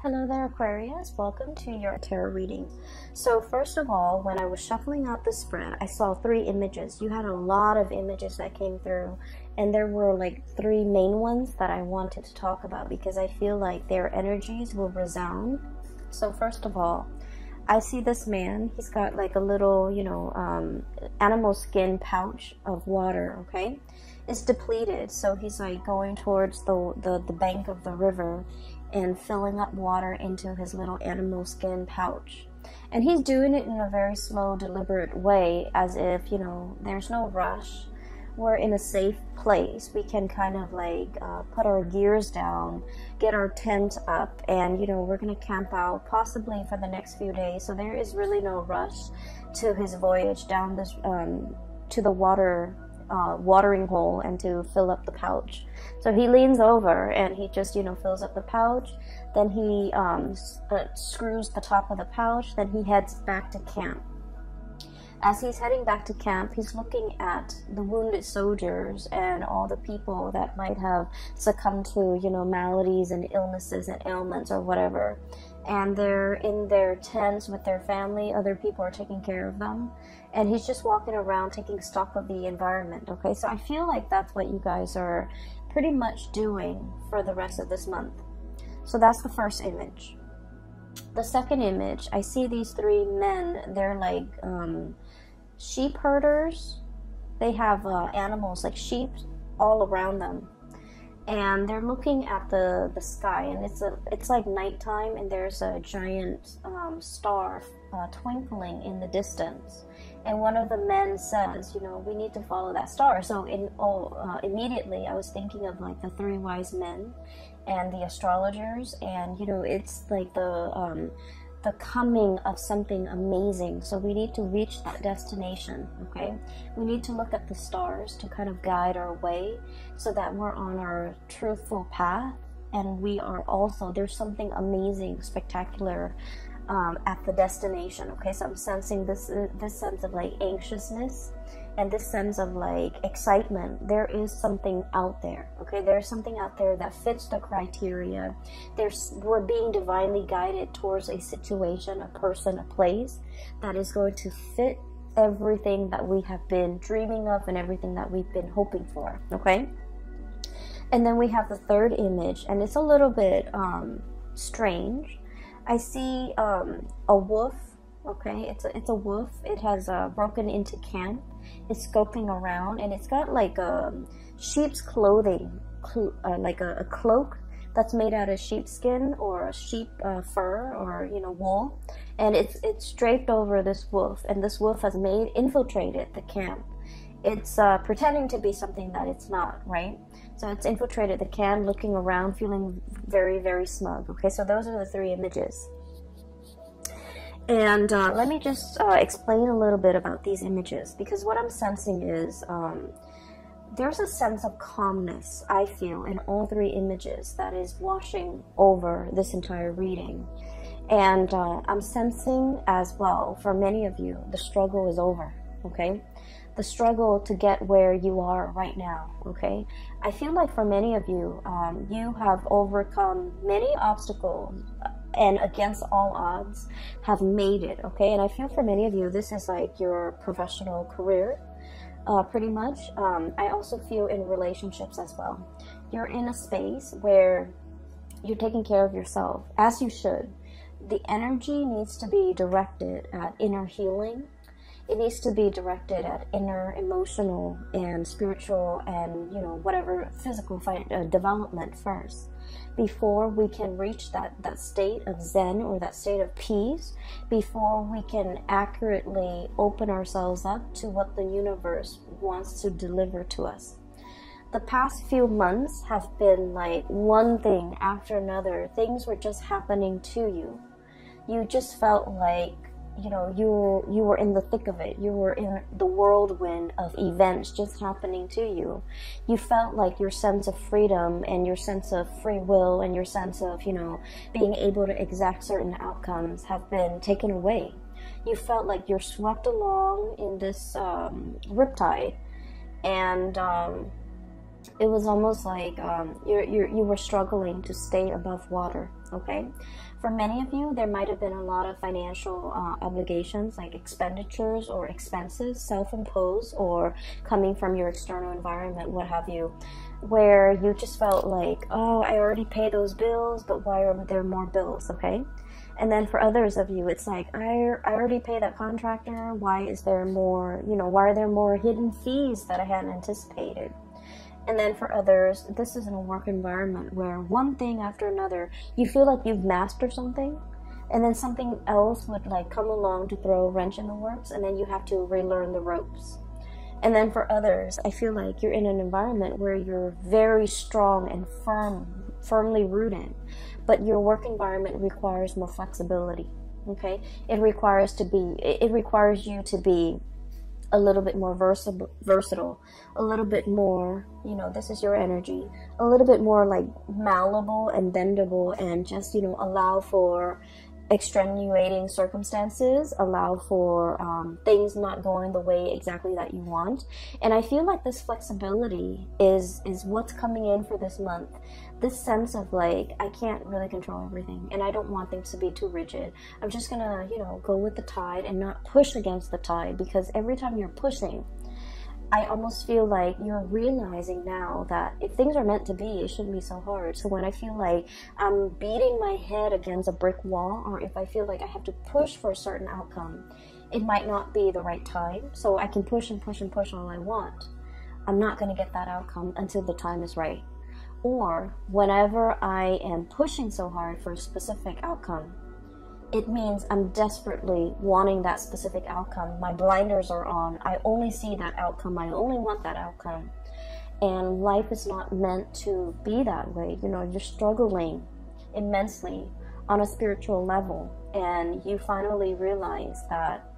Hello there, Aquarius. Welcome to your tarot reading. So first of all, when I was shuffling out the spread, I saw three images. You had a lot of images that came through, and there were like three main ones that I wanted to talk about because I feel like their energies will resound. So first of all, I see this man. He's got like a little, animal skin pouch of water, okay? It's depleted, so he's like going towards the bank of the river and filling up water into his little animal skin pouch. And he's doing it in a very slow, deliberate way, as if, there's no rush. We're in a safe place. We can kind of like put our gears down, get our tent up, and, we're going to camp out possibly for the next few days. So there is really no rush to his voyage down this, to the watering hole and to fill up the pouch. So he leans over and he just, fills up the pouch. Then he screws the top of the pouch. Then he heads back to camp. As he's heading back to camp, he's looking at the wounded soldiers and all the people that might have succumbed to, maladies and illnesses and ailments or whatever. And they're in their tents with their family. Other people are taking care of them. And he's just walking around taking stock of the environment, okay? So I feel like that's what you guys are pretty much doing for the rest of this month. So that's the first image. The second image, I see these three men. They're like sheep herders. They have animals like sheep all around them. And they're looking at the sky, and it's like nighttime, and there's a giant star twinkling in the distance. And one of the men says, we need to follow that star. So immediately I was thinking of like the three wise men and the astrologers, and it's like the coming of something amazing. So we need to reach that destination, okay? We need to look at the stars to kind of guide our way so that we're on our truthful path, and we are also, there's something amazing, spectacular at the destination, okay? So I'm sensing this sense of like anxiousness and this sense of like excitement. There is something out there, okay? There's something out there that fits the criteria. We're being divinely guided towards a situation, a person, a place that is going to fit everything that we have been dreaming of and everything that we've been hoping for, okay? And then we have the third image, and it's a little bit strange. I see a wolf, okay? It's a wolf. It has broken into camp. It's scoping around, and it's got like sheep's clothing, like a cloak that's made out of sheepskin or a sheep fur or wool, and it's draped over this wolf, and this wolf has infiltrated the camp. It's pretending to be something that it's not, right? So it's infiltrated the camp, looking around, feeling very, very smug. Okay, so those are the three images. And let me just explain a little bit about these images, because what I'm sensing is there's a sense of calmness, I feel, in all three images that is washing over this entire reading. And I'm sensing as well, for many of you, the struggle is over, okay? The struggle to get where you are right now, okay? I feel like for many of you, you have overcome many obstacles and against all odds have made it, okay? And I feel for many of you, this is like your professional career, pretty much. I also feel in relationships as well. You're in a space where you're taking care of yourself, as you should. The energy needs to be directed at inner healing. It needs to be directed at inner emotional and spiritual and, whatever physical development first, before we can reach that state of Zen or that state of peace, before we can accurately open ourselves up to what the universe wants to deliver to us. The past few months have been like one thing after another. Things were just happening to you. You just felt like you were in the thick of it. You were in the whirlwind of events just happening to you. You felt like your sense of freedom and your sense of free will and your sense of, being able to exact certain outcomes have been taken away. You felt like you're swept along in this riptide, and it was almost like you were struggling to stay above water, okay? For many of you, there might have been a lot of financial obligations, like expenditures or expenses, self-imposed or coming from your external environment, what have you, where you just felt like, oh, I already paid those bills, but why are there more bills, okay? And then for others of you, it's like, I already paid that contractor, why is there more, you know, why are there more hidden fees that I hadn't anticipated? And then for others, this is in a work environment where one thing after another, you feel like you've mastered something, and then something else would like come along to throw a wrench in the works, and then you have to relearn the ropes. And then for others, I feel like you're in an environment where you're very strong and firmly rooted, but your work environment requires more flexibility, okay? It requires you to be a little bit more versatile, a little bit more, you know, this is your energy, a little bit more like malleable and bendable, and just, you know, allow for extenuating circumstances, allow for things not going the way exactly that you want. And I feel like this flexibility is what's coming in for this month. This sense of like, I can't really control everything, and I don't want things to be too rigid. I'm just gonna, you know, go with the tide and not push against the tide, because every time you're pushing, I almost feel like you're realizing now that if things are meant to be, it shouldn't be so hard. So when I feel like I'm beating my head against a brick wall, or if I feel like I have to push for a certain outcome, it might not be the right time. So I can push and push and push all I want. I'm not going to get that outcome until the time is right. Or whenever I am pushing so hard for a specific outcome, it means I'm desperately wanting that specific outcome. My blinders are on. I only see that outcome. I only want that outcome. And life is not meant to be that way. You know, you're struggling immensely on a spiritual level, and you finally realize that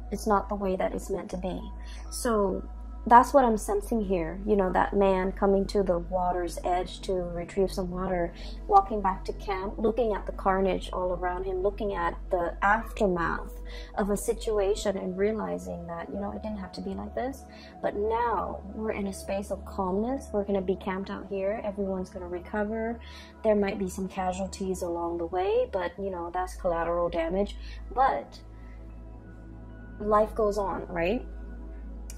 it's not the way that it's meant to be. So that's what I'm sensing here. You know, that man coming to the water's edge to retrieve some water, walking back to camp, looking at the carnage all around him, looking at the aftermath of a situation and realizing that, you know, it didn't have to be like this. But now we're in a space of calmness. We're going to be camped out here. Everyone's going to recover. There might be some casualties along the way, but, you know, that's collateral damage. But life goes on, right?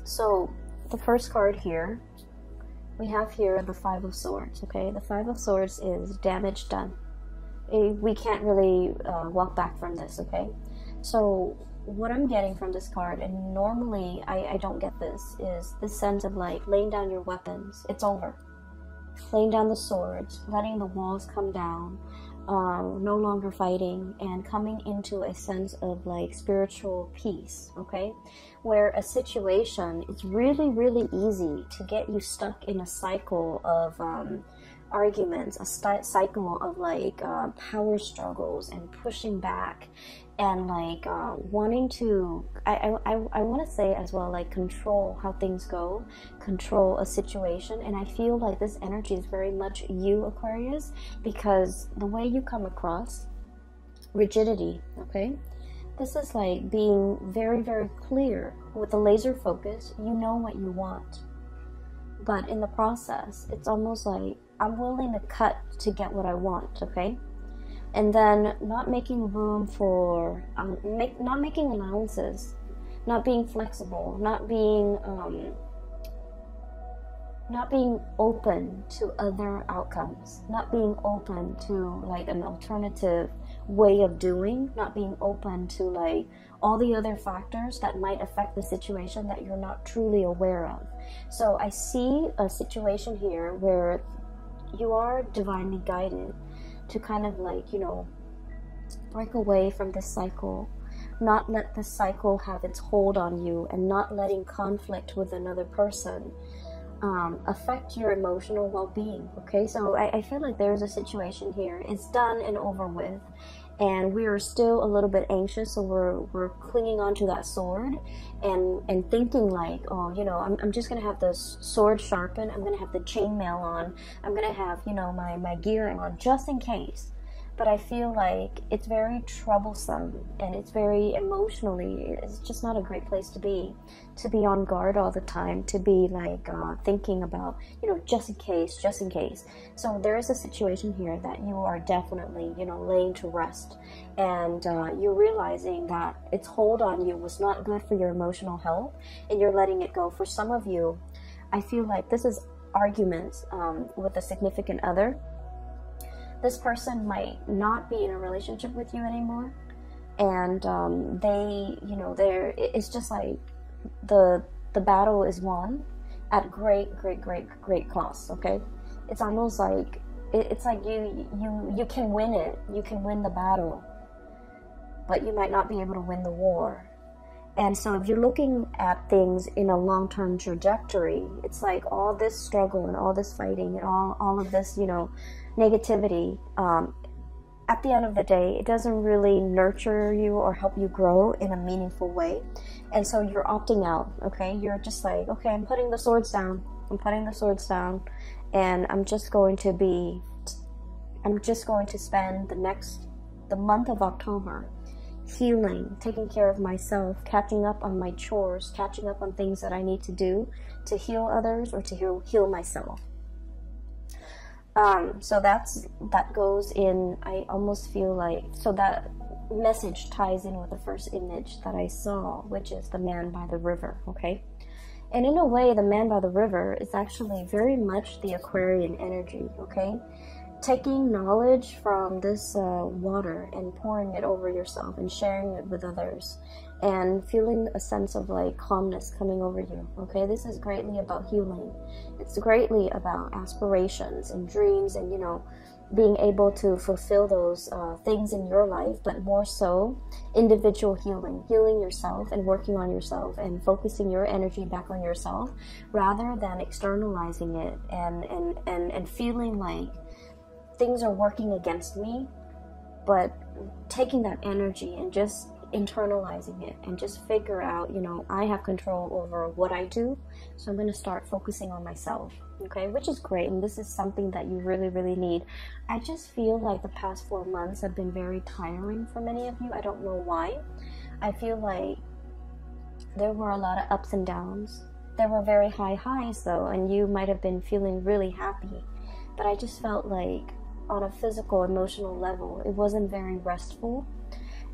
So the first card here, we have here the Five of Swords, okay? The Five of Swords is damage done. We can't really walk back from this, okay? So what I'm getting from this card, and normally I don't get this, is this sense of like laying down your weapons. It's over. Laying down the swords, letting the walls come down, no longer fighting, and coming into a sense of like spiritual peace, okay? Where a situation is really, really easy to get you stuck in a cycle of arguments, a cycle of like power struggles and pushing back, and like wanting to, I want to say as well, like control how things go, control a situation. And I feel like this energy is very much you, Aquarius, because the way you come across, rigidity, okay? This is like being very, very clear with a laser focus. You know what you want, but in the process, it's almost like I'm willing to cut to get what I want, okay? And then not making room for, not making allowances, not being flexible, not being open to other outcomes, not being open to like an alternative way of doing, not being open to like all the other factors that might affect the situation that you're not truly aware of. So I see a situation here where you are divinely guided to kind of like, you know, break away from this cycle, not let this cycle have its hold on you, and not letting conflict with another person affect your emotional well-being, okay? So I feel like there's a situation here. It's done and over with, and we are still a little bit anxious, so we're clinging on to that sword and thinking like, oh, you know, I'm just gonna have this sword sharpened, I'm gonna have the chainmail on, I'm gonna have, you know, my gear on just in case. but I feel like it's very troublesome, and it's very emotionally, it's just not a great place to be on guard all the time, to be like thinking about, you know, just in case. So there is a situation here that you are definitely, you know, laying to rest, and you're realizing that its hold on you was not good for your emotional health, and you're letting it go. For some of you, I feel like this is arguments with a significant other. This person might not be in a relationship with you anymore, and they, you know, it's just like the battle is won at great cost. Okay, it's almost like it's like you can win it, you can win the battle, but you might not be able to win the war. And so if you're looking at things in a long-term trajectory, it's like all this struggle and all this fighting and all of this, you know, negativity, at the end of the day, it doesn't really nurture you or help you grow in a meaningful way. And so you're opting out, okay? You're just like, okay, I'm putting the swords down, and I'm just going to spend the month of October healing, taking care of myself, catching up on my chores, catching up on things that I need to do to heal others or to heal myself. So that goes in, I almost feel like, so that message ties in with the first image that I saw, which is the man by the river, okay? And in a way, the man by the river is actually very much the Aquarian energy, okay? Taking knowledge from this water and pouring it over yourself and sharing it with others and feeling a sense of like calmness coming over you, okay? This is greatly about healing. It's greatly about aspirations and dreams and, you know, being able to fulfill those things in your life, but more so individual healing yourself and working on yourself and focusing your energy back on yourself rather than externalizing it and feeling like things are working against me, but taking that energy and just internalizing it and just figure out, you know, I have control over what I do, so I'm going to start focusing on myself, okay, which is great, and this is something that you really need. I just feel like the past 4 months have been very tiring for many of you. I don't know why. I feel like there were a lot of ups and downs. There were very high highs though, and you might have been feeling really happy, but I just felt like on a physical, emotional level, it wasn't very restful,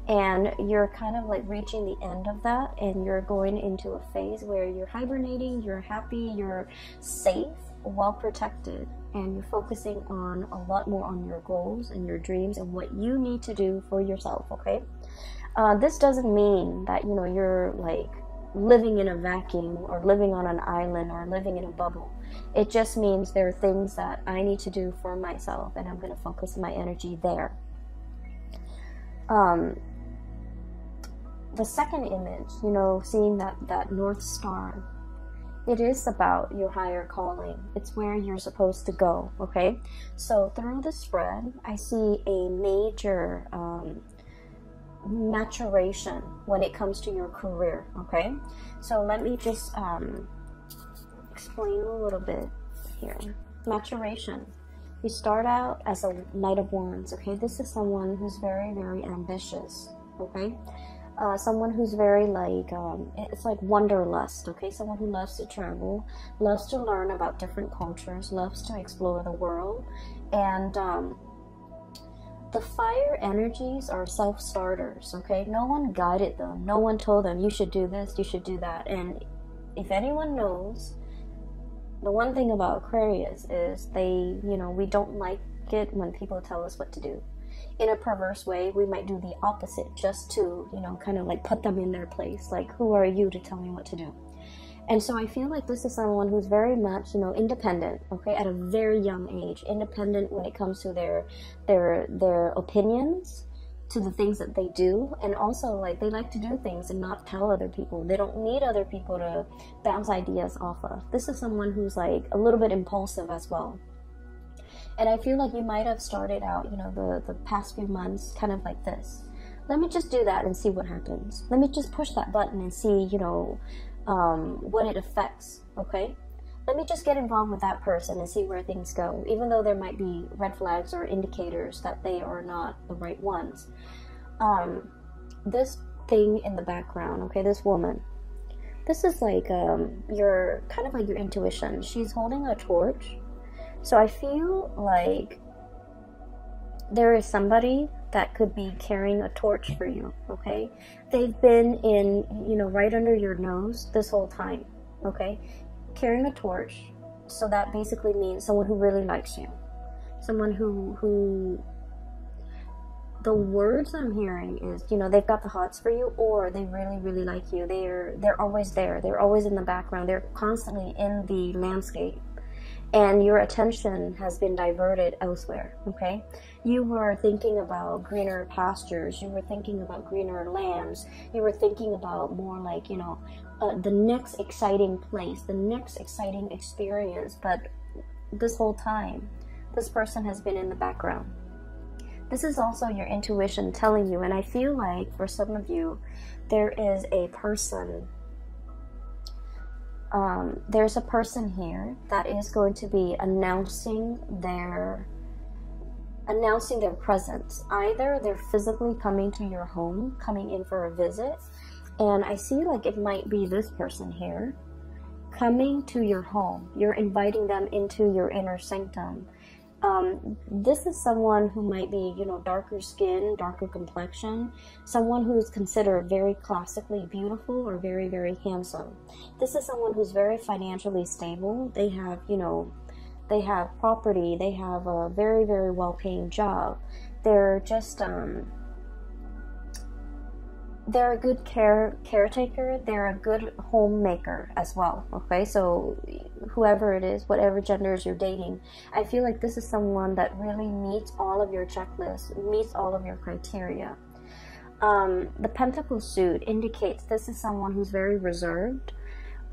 and you're kind of like reaching the end of that, and you're going into a phase where you're hibernating, you're happy, you're safe, well protected, and you're focusing on a lot more on your goals and your dreams and what you need to do for yourself, okay? This doesn't mean that, you know, you're like living in a vacuum or living on an island or living in a bubble. It just means there are things that I need to do for myself, and I'm going to focus my energy there. The second image, you know, seeing that North Star, it is about your higher calling. It's where you're supposed to go, okay? So through the spread, I see a major maturation when it comes to your career, okay? So let me just explain a little bit here. Maturation. You start out as a Knight of Wands, okay? This is someone who's very ambitious, okay? Someone who's very like, it's like wanderlust, okay? Someone who loves to travel, loves to learn about different cultures, loves to explore the world, and the fire energies are self-starters, okay? No one guided them. No one told them, you should do this, you should do that. And if anyone knows, the one thing about Aquarius is they, you know, we don't like it when people tell us what to do. In a perverse way, we might do the opposite just to, you know, kind of like put them in their place. Like, who are you to tell me what to do? And so I feel like this is someone who's very much, you know, independent, okay, at a very young age. Independent when it comes to their opinions, to the things that they do, and also like they like to do things and not tell other people. They don't need other people to bounce ideas off of. This is someone who's like a little bit impulsive as well. And I feel like you might have started out, you know, the past few months kind of like this. Let me just do that and see what happens. Let me just push that button and see, you know, what it affects, okay? let me just get involved with that person and see where things go, even though there might be red flags or indicators that they are not the right ones. This thing in the background, okay, this woman, this is like your kind of like your intuition. She's holding a torch. So I feel like there is somebody that could be carrying a torch for you, okay? They've been in, you know, right under your nose this whole time, okay? Carrying a torch. So that basically means someone who really likes you. Someone who the words I'm hearing is, you know, they've got the hots for you, or they really, really like you. They're always there. They're always in the background. They're constantly in the landscape. And your attention has been diverted elsewhere, okay? You were thinking about greener pastures. You were thinking about greener lands. You were thinking about more like, you know, the next exciting place, the next exciting experience. But this whole time, this person has been in the background. This is also your intuition telling you, and I feel like for some of you, there is a person. There's a person here that is going to be announcing their presence. Either they're physically coming to your home, coming in for a visit, and I see like it might be this person here coming to your home. You're inviting them into your inner sanctum. This is someone who might be, you know, darker skin, darker complexion, someone who is considered very classically beautiful or very, very handsome. This is someone who's very financially stable. They have, you know, they have property, they have a very, very well-paying job. They're just, they're a good caretaker. They're a good homemaker as well, okay? So whoever it is, whatever genders you're dating, I feel like this is someone that really meets all of your checklists, meets all of your criteria. The pentacle suit indicates this is someone who's very reserved,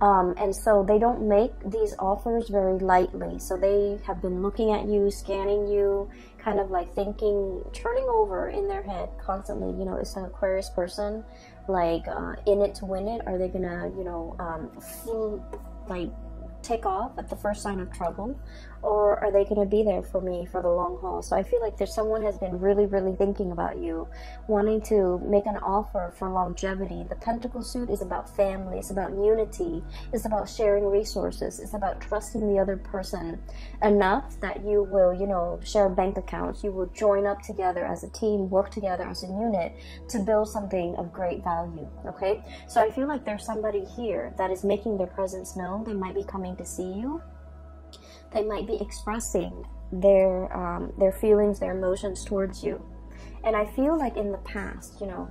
and so they don't make these offers very lightly. So they have been looking at you, scanning you, kind of like thinking, turning over in their head constantly, you know, is an Aquarius person like in it to win it? Are they gonna, you know, like take off at the first sign of trouble, or are they going to be there for me for the long haul? So I feel like there's someone has been really, really thinking about you, wanting to make an offer for longevity. The pentacle suit is about family, it's about unity, it's about sharing resources, it's about trusting the other person enough that you will, you know, share bank accounts, you will join up together as a team, work together as a unit to build something of great value, okay? So I feel like there's somebody here that is making their presence known. They might be coming to see you. They might be expressing their feelings, their emotions towards you. And I feel like in the past, you know,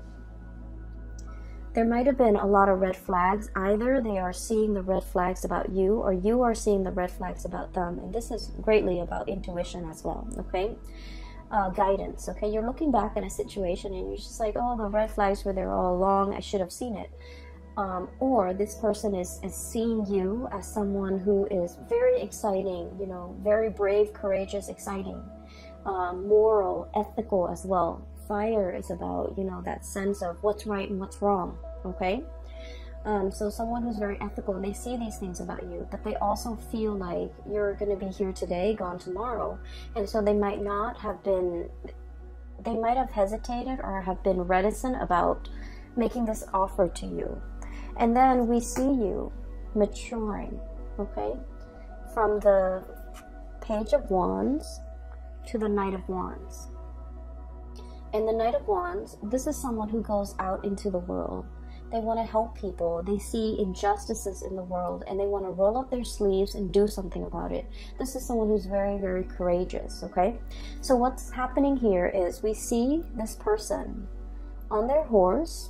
there might have been a lot of red flags. Either they are seeing the red flags about you, or you are seeing the red flags about them. And this is greatly about intuition as well, okay? Guidance, okay? You're looking back at a situation and you're just like, oh, the red flags were there all along, I should have seen it. Or this person is seeing you as someone who is very exciting, you know, very brave, courageous, exciting, moral, ethical as well. Fire is about, you know, that sense of what's right and what's wrong, okay? So someone who's very ethical, they see these things about you, but they also feel like you're going to be here today, gone tomorrow. And so they might not have been, they might have hesitated or have been reticent about making this offer to you. And then we see you maturing, okay? From the Page of Wands to the Knight of Wands. And the Knight of Wands, this is someone who goes out into the world. They want to help people. They see injustices in the world and they want to roll up their sleeves and do something about it. This is someone who's very, very courageous, okay? So what's happening here is we see this person on their horse,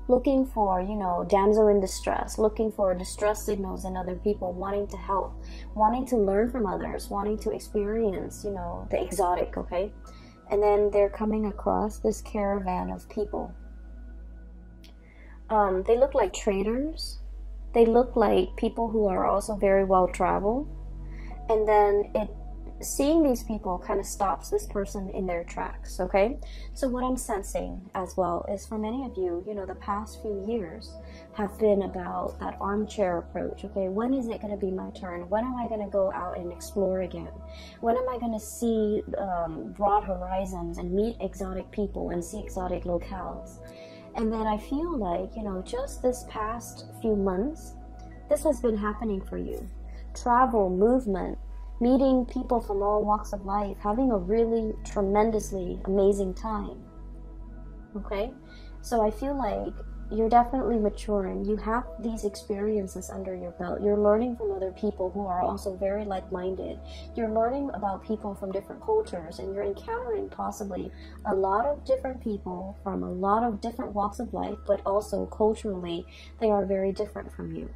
looking for, you know, damsel in distress, looking for distress signals in other people, wanting to help, wanting to learn from others, wanting to experience, you know, the exotic, okay? And then they're coming across this caravan of people. They look like traders. They look like people who are also very well traveled. And then it seeing these people kind of stops this person in their tracks, okay? So what I'm sensing as well is for many of you, you know, the past few years have been about that armchair approach, okay? When is it going to be my turn? When am I going to go out and explore again? When am I going to see broad horizons and meet exotic people and see exotic locales? And then I feel like, you know, just this past few months, this has been happening for you. Travel, movement, meeting people from all walks of life, having a really tremendously amazing time, okay? So I feel like you're definitely maturing. You have these experiences under your belt. You're learning from other people who are also very like-minded. You're learning about people from different cultures, and you're encountering possibly a lot of different people from a lot of different walks of life, but also culturally, they are very different from you.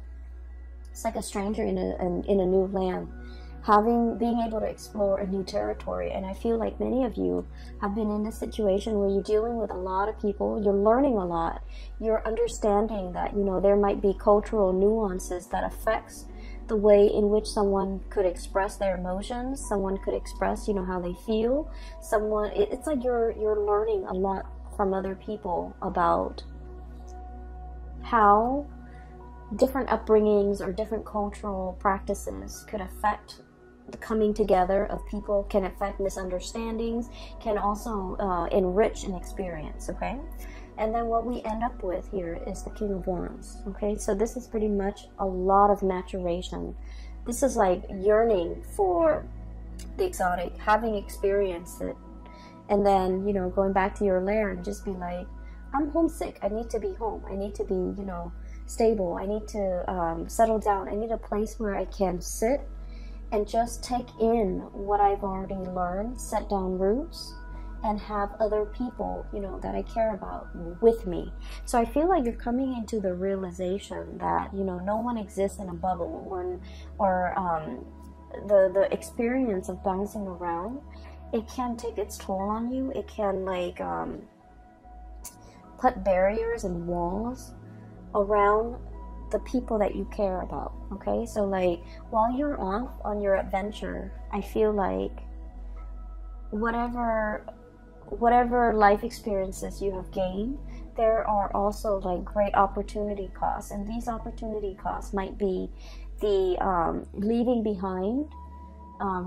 It's like a stranger in a new land, being able to explore a new territory. And I feel like many of you have been in this situation where you're dealing with a lot of people, you're learning a lot, you're understanding that, you know, there might be cultural nuances that affects the way in which someone could express their emotions, someone could express, you know, how they feel, it's like you're learning a lot from other people about how different upbringings or different cultural practices could affect the coming together of people, can affect misunderstandings, can also enrich an experience, okay? And then what we end up with here is the King of Wands, okay? So this is pretty much a lot of maturation. This is like yearning for the exotic, having experienced it, and then, you know, going back to your lair and just be like, I'm homesick, I need to be home, I need to be, you know, stable, I need to settle down, I need a place where I can sit and just take in what I've already learned, set down roots, and have other people, you know, that I care about with me. So I feel like you're coming into the realization that, you know, no one exists in a bubble, or the experience of bouncing around, it can take its toll on you. It can like put barriers and walls around the people that you care about, okay? So like while you're off on your adventure, I feel like whatever life experiences you have gained, there are also like great opportunity costs, and these opportunity costs might be the leaving behind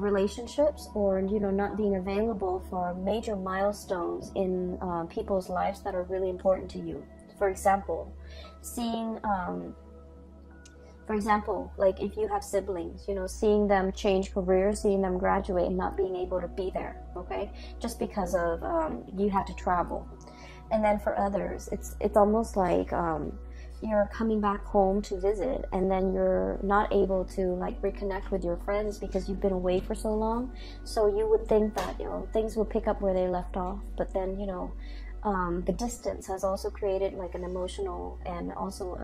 relationships, or, you know, not being available for major milestones in people's lives that are really important to you. For example, like if you have siblings, you know, seeing them change careers, seeing them graduate and not being able to be there, okay, just because of you had to travel. And then for others, it's almost like you're coming back home to visit, and then you're not able to like reconnect with your friends because you've been away for so long. So you would think that, you know, things will pick up where they left off, but then, you know, the distance has also created like an emotional and also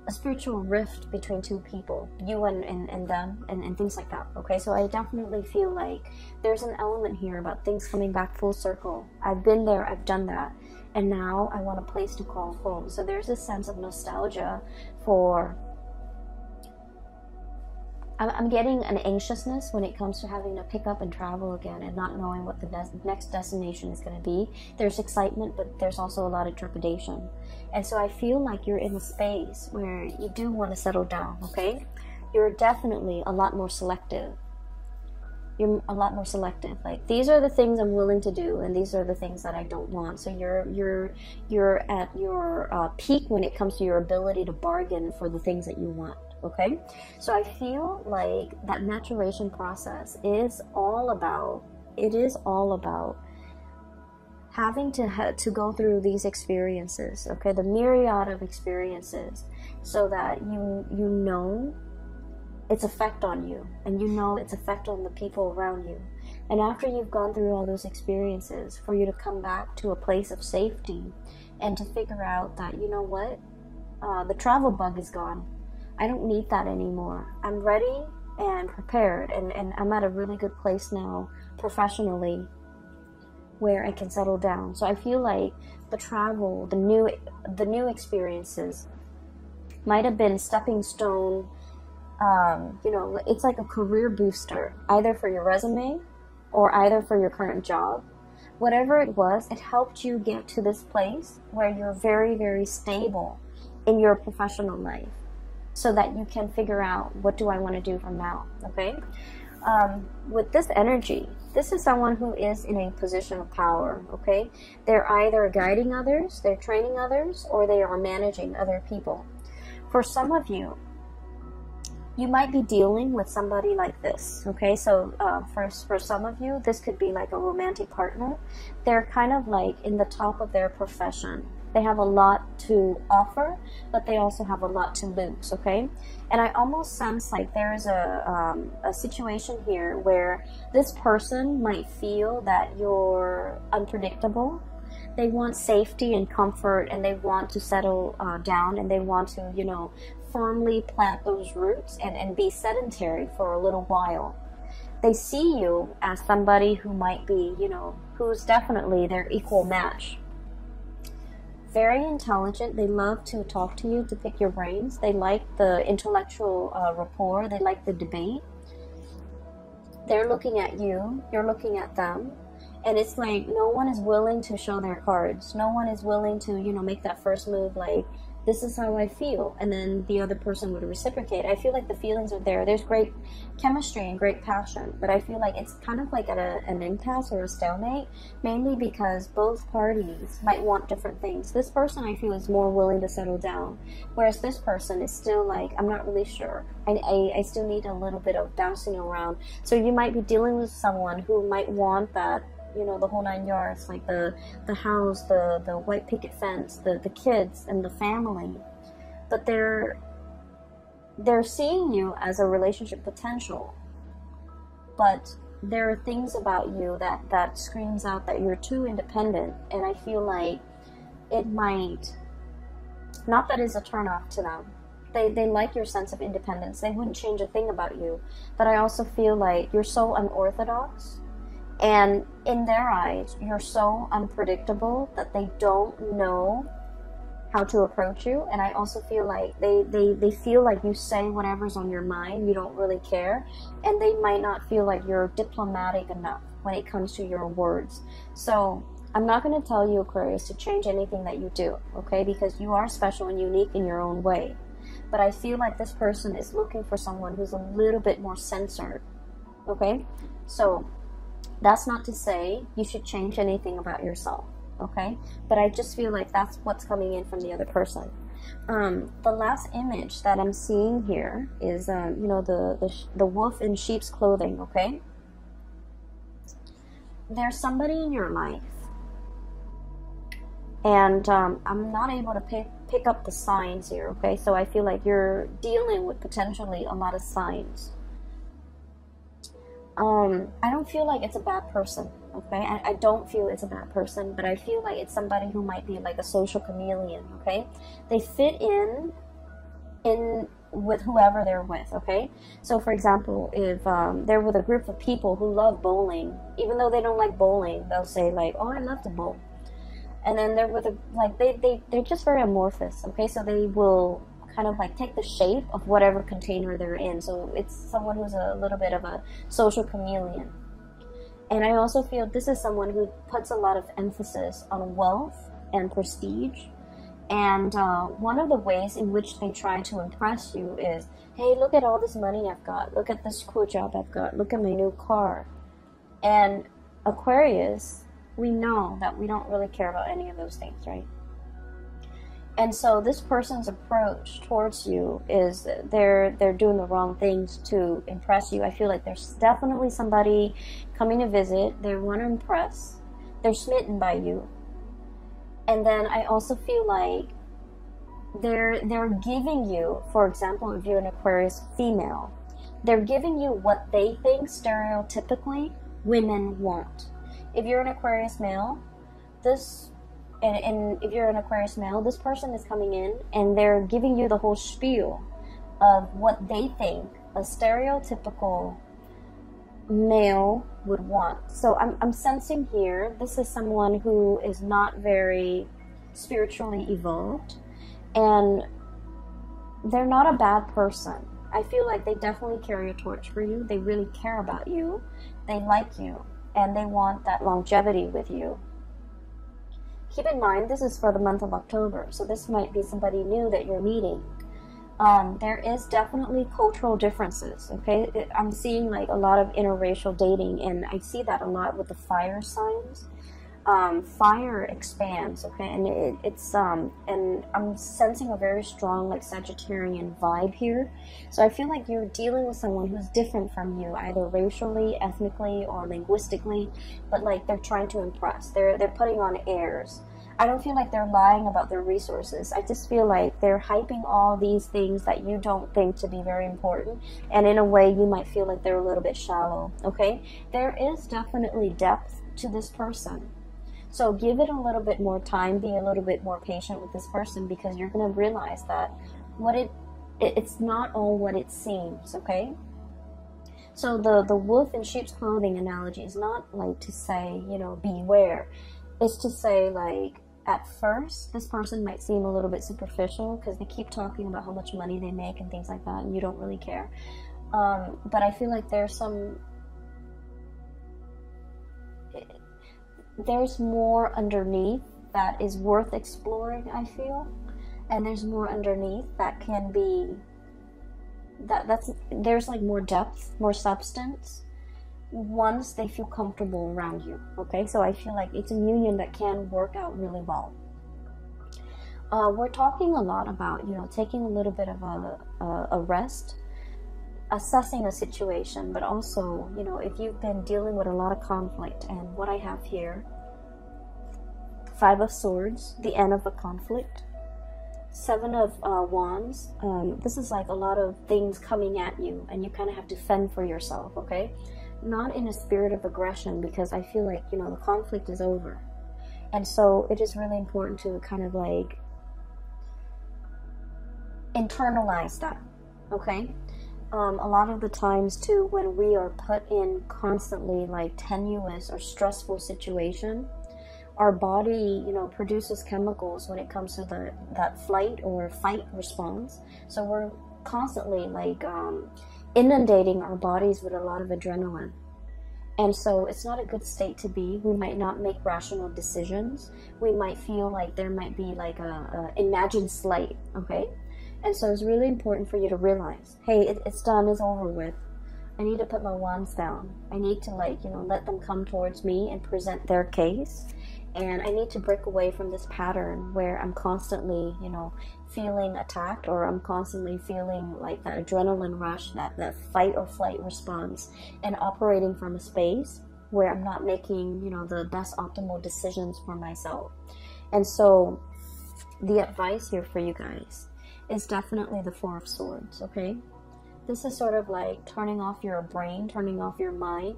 a spiritual rift between two people, you and them, and things like that, okay? So I definitely feel like there's an element here about things coming back full circle. I've been there, I've done that, and now I want a place to call home. So there's a sense of nostalgia for... I'm getting an anxiousness when it comes to having to pick up and travel again and not knowing what the next destination is going to be. There's excitement, but there's also a lot of trepidation. And so I feel like you're in a space where you do want to settle down, okay? You're definitely a lot more selective. You're a lot more selective. Like, these are the things I'm willing to do, and these are the things that I don't want. So you're at your peak when it comes to your ability to bargain for the things that you want. Okay, so I feel like that maturation process is all about having to go through these experiences, okay, the myriad of experiences, so that you know its effect on you, and you know its effect on the people around you. And after you've gone through all those experiences, for you to come back to a place of safety and to figure out that, you know what, the travel bug is gone. I don't need that anymore. I'm ready and prepared, and I'm at a really good place now professionally where I can settle down. So I feel like the travel, the new experiences might have been stepping stone You know, it's like a career booster, either for your resume or either for your current job. Whatever it was, it helped you get to this place where you're very, very stable in your professional life, so that you can figure out, what do I want to do from now, okay? With this energy, this is someone who is in a position of power, okay? They're either guiding others, they're training others, or they are managing other people. For some of you, you might be dealing with somebody like this, okay? So for some of you, this could be like a romantic partner. They're kind of like in the top of their profession. They have a lot to offer, but they also have a lot to lose, okay? And I almost sense like there's a situation here where this person might feel that you're unpredictable. They want safety and comfort, and they want to settle down, and they want to, you know, firmly plant those roots and be sedentary for a little while. They see you as somebody who might be, you know, who's definitely their equal match. Very intelligent. They love to talk to you, to pick your brains. They like the intellectual rapport. They like the debate. They're looking at you. You're looking at them. And it's like no one is willing to show their cards. No one is willing to, you know, make that first move like, this is how I feel, and then the other person would reciprocate. I feel like the feelings are there. There's great chemistry and great passion, but I feel like it's kind of like at an impasse or a stalemate, mainly because both parties might want different things. This person, I feel, is more willing to settle down, whereas this person is still like, I'm not really sure. I still need a little bit of bouncing around. So you might be dealing with someone who might want that, you know, the whole 9 yards, like the house, the white picket fence, the kids and the family. But they're seeing you as a relationship potential. But there are things about you that screams out that you're too independent, and I feel like it might, not that it's a turnoff to them. They like your sense of independence. They wouldn't change a thing about you. But I also feel like you're so unorthodox, and in their eyes, you're so unpredictable that they don't know how to approach you. And I also feel like they feel like you say whatever's on your mind, you don't really care, and they might not feel like you're diplomatic enough when it comes to your words. So I'm not going to tell you, Aquarius, to change anything that you do, okay? Because you are special and unique in your own way. But I feel like this person is looking for someone who's a little bit more censored, okay? So that's not to say you should change anything about yourself, okay? But I just feel like that's what's coming in from the other person. The last image that I'm seeing here is, you know, the wolf in sheep's clothing, okay? There's somebody in your life, and I'm not able to pick up the signs here, okay? So I feel like you're dealing with potentially a lot of signs. I don't feel like it's a bad person, okay? I don't feel it's a bad person, but I feel like it's somebody who might be like a social chameleon, okay? They fit in with whoever they're with, okay? So for example, if they're with a group of people who love bowling, even though they don't like bowling, they'll say like, oh, I love to bowl. And then they're with they're just very amorphous, okay? So they will kind of like take the shape of whatever container they're in. So it's someone who's a little bit of a social chameleon. And I also feel this is someone who puts a lot of emphasis on wealth and prestige. And one of the ways in which they try to impress you is, hey, look at all this money I've got. Look at this cool job I've got. Look at my new car. And Aquarius, we know that we don't really care about any of those things, right? And so this person's approach towards you is they're doing the wrong things to impress you. I feel like there's definitely somebody coming to visit. They want to impress. They're smitten by you. And then I also feel like they're giving you, for example, if you're an Aquarius female, they're giving you what they think stereotypically women want. If you're an Aquarius male, and if you're an Aquarius male, this person is coming in and they're giving you the whole spiel of what they think a stereotypical male would want. So I'm sensing here, this is someone who is not very spiritually evolved, and they're not a bad person. I feel like they definitely carry a torch for you. They really care about you. They like you. And they want that longevity with you. Keep in mind, this is for the month of October. So this might be somebody new that you're meeting. There is definitely cultural differences, okay? I'm seeing like a lot of interracial dating, and I see that a lot with the fire signs. Fire expands, okay, and and I'm sensing a very strong like Sagittarian vibe here. So I feel like you're dealing with someone who's different from you, either racially, ethnically, or linguistically, but like they're trying to impress. They're putting on airs. I don't feel like they're lying about their resources. I just feel like they're hyping all these things that you don't think to be very important, and in a way you might feel like they're a little bit shallow, okay? There is definitely depth to this person. So give it a little bit more time, be a little bit more patient with this person, because you're going to realize that it's not all what it seems, okay? So the wolf in sheep's clothing analogy is not like to say, you know, beware. It's to say, like, at first, this person might seem a little bit superficial because they keep talking about how much money they make and things like that, and you don't really care. But I feel like there's more underneath that is worth exploring, I feel. And there's more underneath that can be, there's like more depth, more substance, once they feel comfortable around you, okay? So I feel like it's a union that can work out really well. We're talking a lot about, you know, taking a little bit of a rest, assessing a situation, but also, you know, if you've been dealing with a lot of conflict, and what I have here, 5 of Swords, the end of a conflict, 7 of Wands, this is like a lot of things coming at you, and you kind of have to fend for yourself, okay? Not in a spirit of aggression, because I feel like, you know, the conflict is over. And so it is really important to kind of like internalize that, okay? A lot of the times too, when we are put in constantly like tenuous or stressful situation, our body, you know, produces chemicals when it comes to that flight or fight response. So we're constantly like inundating our bodies with a lot of adrenaline. And so it's not a good state to be. We might not make rational decisions. We might feel like there might be like a imagined slight, okay? And so it's really important for you to realize, hey, it's done, it's over with. I need to put my wands down. I need to, like, you know, let them come towards me and present their case. And I need to break away from this pattern where I'm constantly, you know, feeling attacked, or I'm constantly feeling like that adrenaline rush, that fight or flight response, and operating from a space where I'm not making, you know, the best optimal decisions for myself. And so the advice here for you guys is definitely the 4 of Swords, okay? This is sort of like turning off your brain, turning off your mind,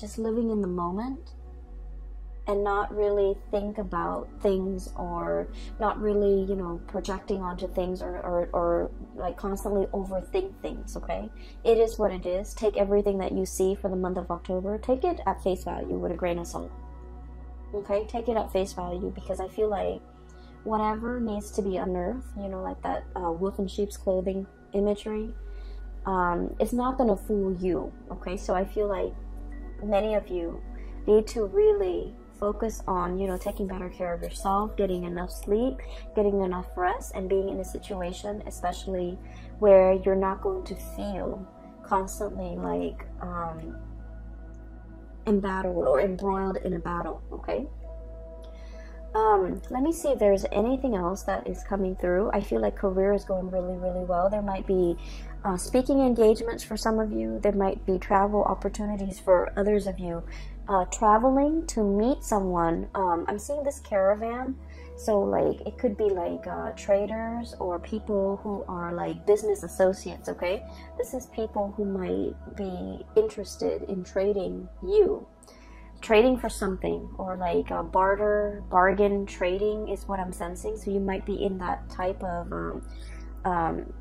just living in the moment, and not really think about things, or not really, you know, projecting onto things, or like constantly overthink things, okay? It is what it is. Take everything that you see for the month of October, take it at face value with a grain of salt, okay? Take it at face value, because I feel like whatever needs to be unearthed, you know, like that wolf in sheep's clothing imagery, it's not going to fool you, okay? So I feel like many of you need to really focus on, you know, taking better care of yourself, getting enough sleep, getting enough rest, and being in a situation especially where you're not going to feel constantly like embattled or embroiled in a battle, okay? Let me see if there's anything else that is coming through. I feel like career is going really, really well. There might be speaking engagements for some of you. There might be travel opportunities for others of you. Traveling to meet someone. I'm seeing this caravan. So like it could be like traders or people who are like business associates, okay? This is people who might be interested in trading you. Trading for something, or like a bargain trading is what I'm sensing. So you might be in that type of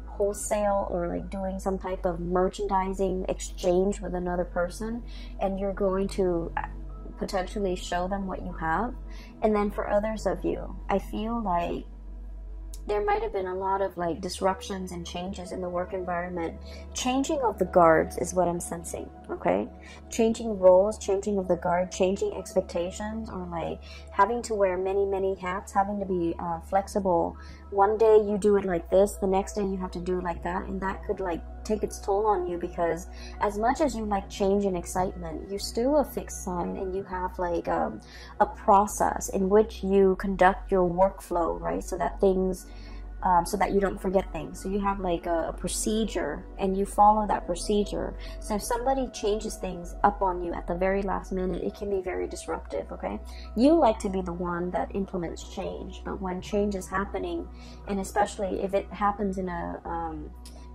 wholesale, or like doing some type of merchandising exchange with another person, and you're going to potentially show them what you have. And then for others of you, I feel like there might have been a lot of like disruptions and changes in the work environment. Changing of the guards is what I'm sensing, okay? Changing roles, changing of the guard, changing expectations, or like having to wear many hats, having to be flexible. One day you do it like this, the next day you have to do it like that, and that could like take its toll on you, because as much as you like change and excitement, you're still a fixed sign, and you have like a process in which you conduct your workflow, right? So that things so that you don't forget things. So you have like a procedure, and you follow that procedure. So if somebody changes things up on you at the very last minute, it can be very disruptive, okay? You like to be the one that implements change, but when change is happening, and especially if it happens in a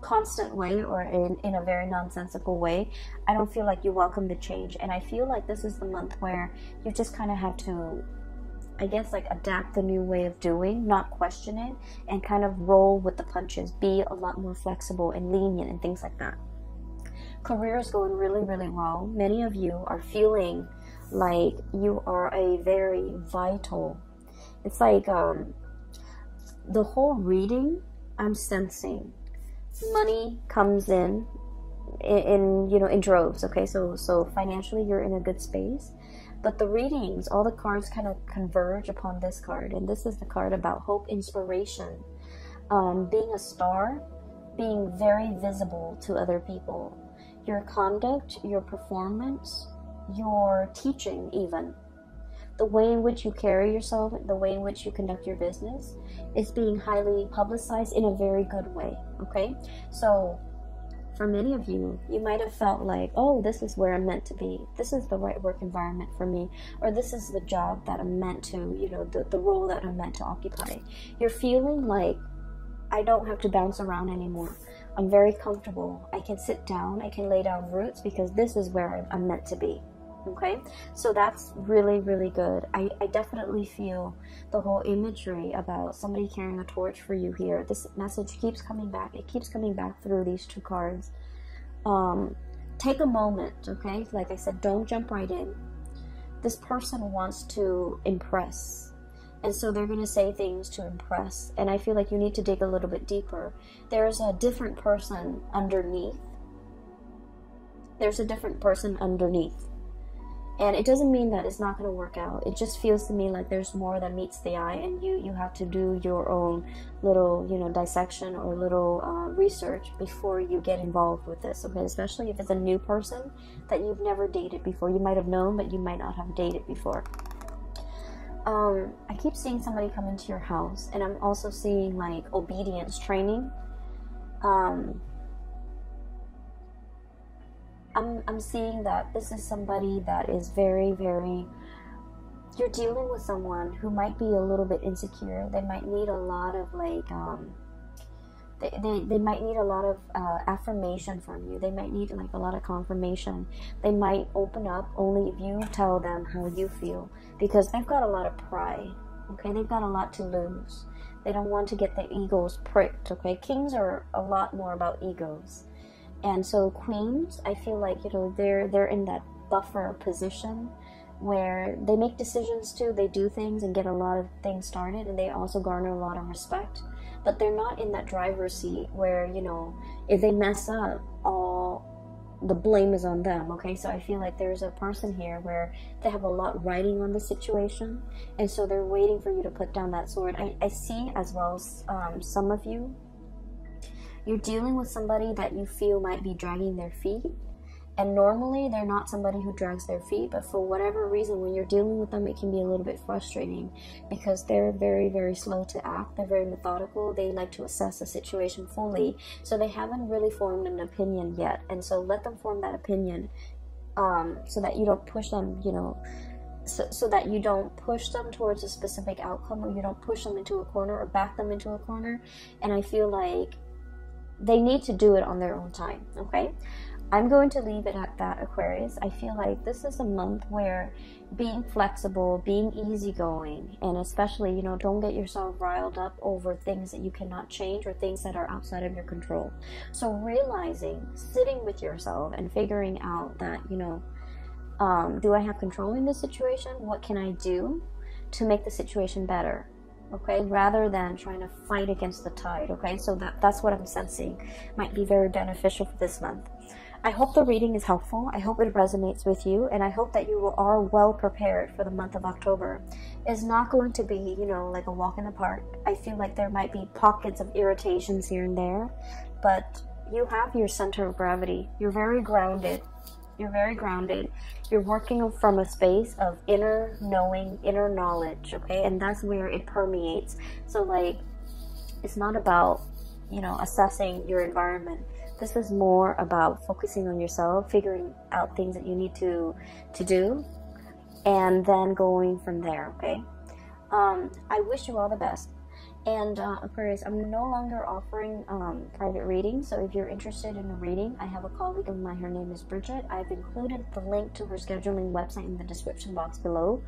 constant way or in a very nonsensical way, I don't feel like you welcome the change. And I feel like this is the month where you just kind of have to, I guess, like adapt the new way of doing, not question it, and kind of roll with the punches, be a lot more flexible and lenient and things like that. Career is going really well. Many of you are feeling like you are a very vital, it's like the whole reading, I'm sensing money comes in you know, in droves, okay? So financially you're in a good space. But the readings, all the cards kind of converge upon this card. And this is the card about hope, inspiration, being a star, being very visible to other people. Your conduct, your performance, your teaching even. The way in which you carry yourself, the way in which you conduct your business is being highly publicized in a very good way, okay? So for many of you, you might have felt like, oh, this is where I'm meant to be. This is the right work environment for me. Or this is the job that I'm meant to, you know, the role that I'm meant to occupy. You're feeling like, I don't have to bounce around anymore. I'm very comfortable. I can sit down. I can lay down roots because this is where I'm meant to be. Okay, so that's really good. I definitely feel the whole imagery about somebody carrying a torch for you here. This message keeps coming back. It keeps coming back through these two cards. Take a moment, okay? Like I said, don't jump right in. This person wants to impress, and so they're going to say things to impress, and I feel like you need to dig a little bit deeper. There's a different person underneath. There's a different person underneath. And it doesn't mean that it's not going to work out. It just feels to me like there's more that meets the eye, and you have to do your own little, you know, dissection or little research before you get involved with this, okay? Especially if it's a new person that you've never dated before. You might have known, but you might not have dated before. I keep seeing somebody come into your house, and I'm also seeing like obedience training. I'm seeing that this is somebody that is very, you're dealing with someone who might be a little bit insecure. They might need a lot of like, they might need a lot of affirmation from you. They might need like a lot of confirmation. They might open up only if you tell them how you feel, because they've got a lot of pride, okay? They've got a lot to lose. They don't want to get their egos pricked, okay? Kings are a lot more about egos. And so queens, I feel like, you know, they're in that buffer position where they make decisions too. They do things and get a lot of things started, and they also garner a lot of respect. But they're not in that driver's seat where, you know, if they mess up, all the blame is on them, okay? So I feel like there's a person here where they have a lot riding on the situation, and so they're waiting for you to put down that sword. I see as well some of you, you're dealing with somebody that you feel might be dragging their feet. And normally they're not somebody who drags their feet, but for whatever reason, when you're dealing with them, it can be a little bit frustrating because they're very slow to act. They're very methodical. They like to assess the situation fully. So they haven't really formed an opinion yet. And so let them form that opinion so that you don't push them, you know, so that you don't push them towards a specific outcome, or you don't push them into a corner or back them into a corner. And I feel like they need to do it on their own time, okay? I'm going to leave it at that, Aquarius. I feel like this is a month where being flexible, being easygoing, and especially, you know, don't get yourself riled up over things that you cannot change or things that are outside of your control. So realizing, sitting with yourself and figuring out that, you know, do I have control in this situation? What can I do to make the situation better? okay, rather than trying to fight against the tide, okay? So that's what I'm sensing might be very beneficial for this month. I hope the reading is helpful. I hope it resonates with you, and I hope that you are well prepared for the month of October. It's not going to be, you know, like a walk in the park. I feel like there might be pockets of irritations here and there, but you have your center of gravity. You're very grounded. You're very grounded. You're working from a space of inner knowing, inner knowledge, okay? And that's where it permeates. So, like, it's not about, you know, assessing your environment. This is more about focusing on yourself, figuring out things that you need to do, and then going from there, okay? I wish you all the best. And Aquarius, I'm no longer offering private readings, so if you're interested in a reading, I have a colleague of mine, her name is Bridget. I've included the link to her scheduling website in the description box below.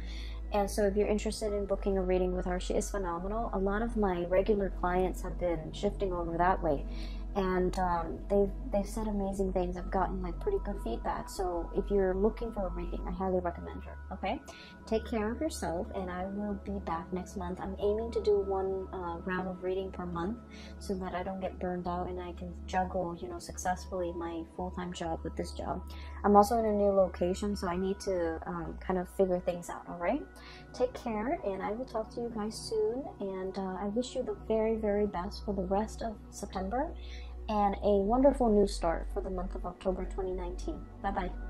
And so if you're interested in booking a reading with her, she is phenomenal. A lot of my regular clients have been shifting over that way, and they've said amazing things. I've gotten like pretty good feedback. So if you're looking for a reading, I highly recommend her. Okay, take care of yourself, and I will be back next month. I'm aiming to do one round of reading per month, so that I don't get burned out and I can juggle, you know, successfully my full-time job with this job. I'm also in a new location, so I need to kind of figure things out. All right, take care, and I will talk to you guys soon. And I wish you the very, very best for the rest of September, and a wonderful new start for the month of October 2019. Bye-bye.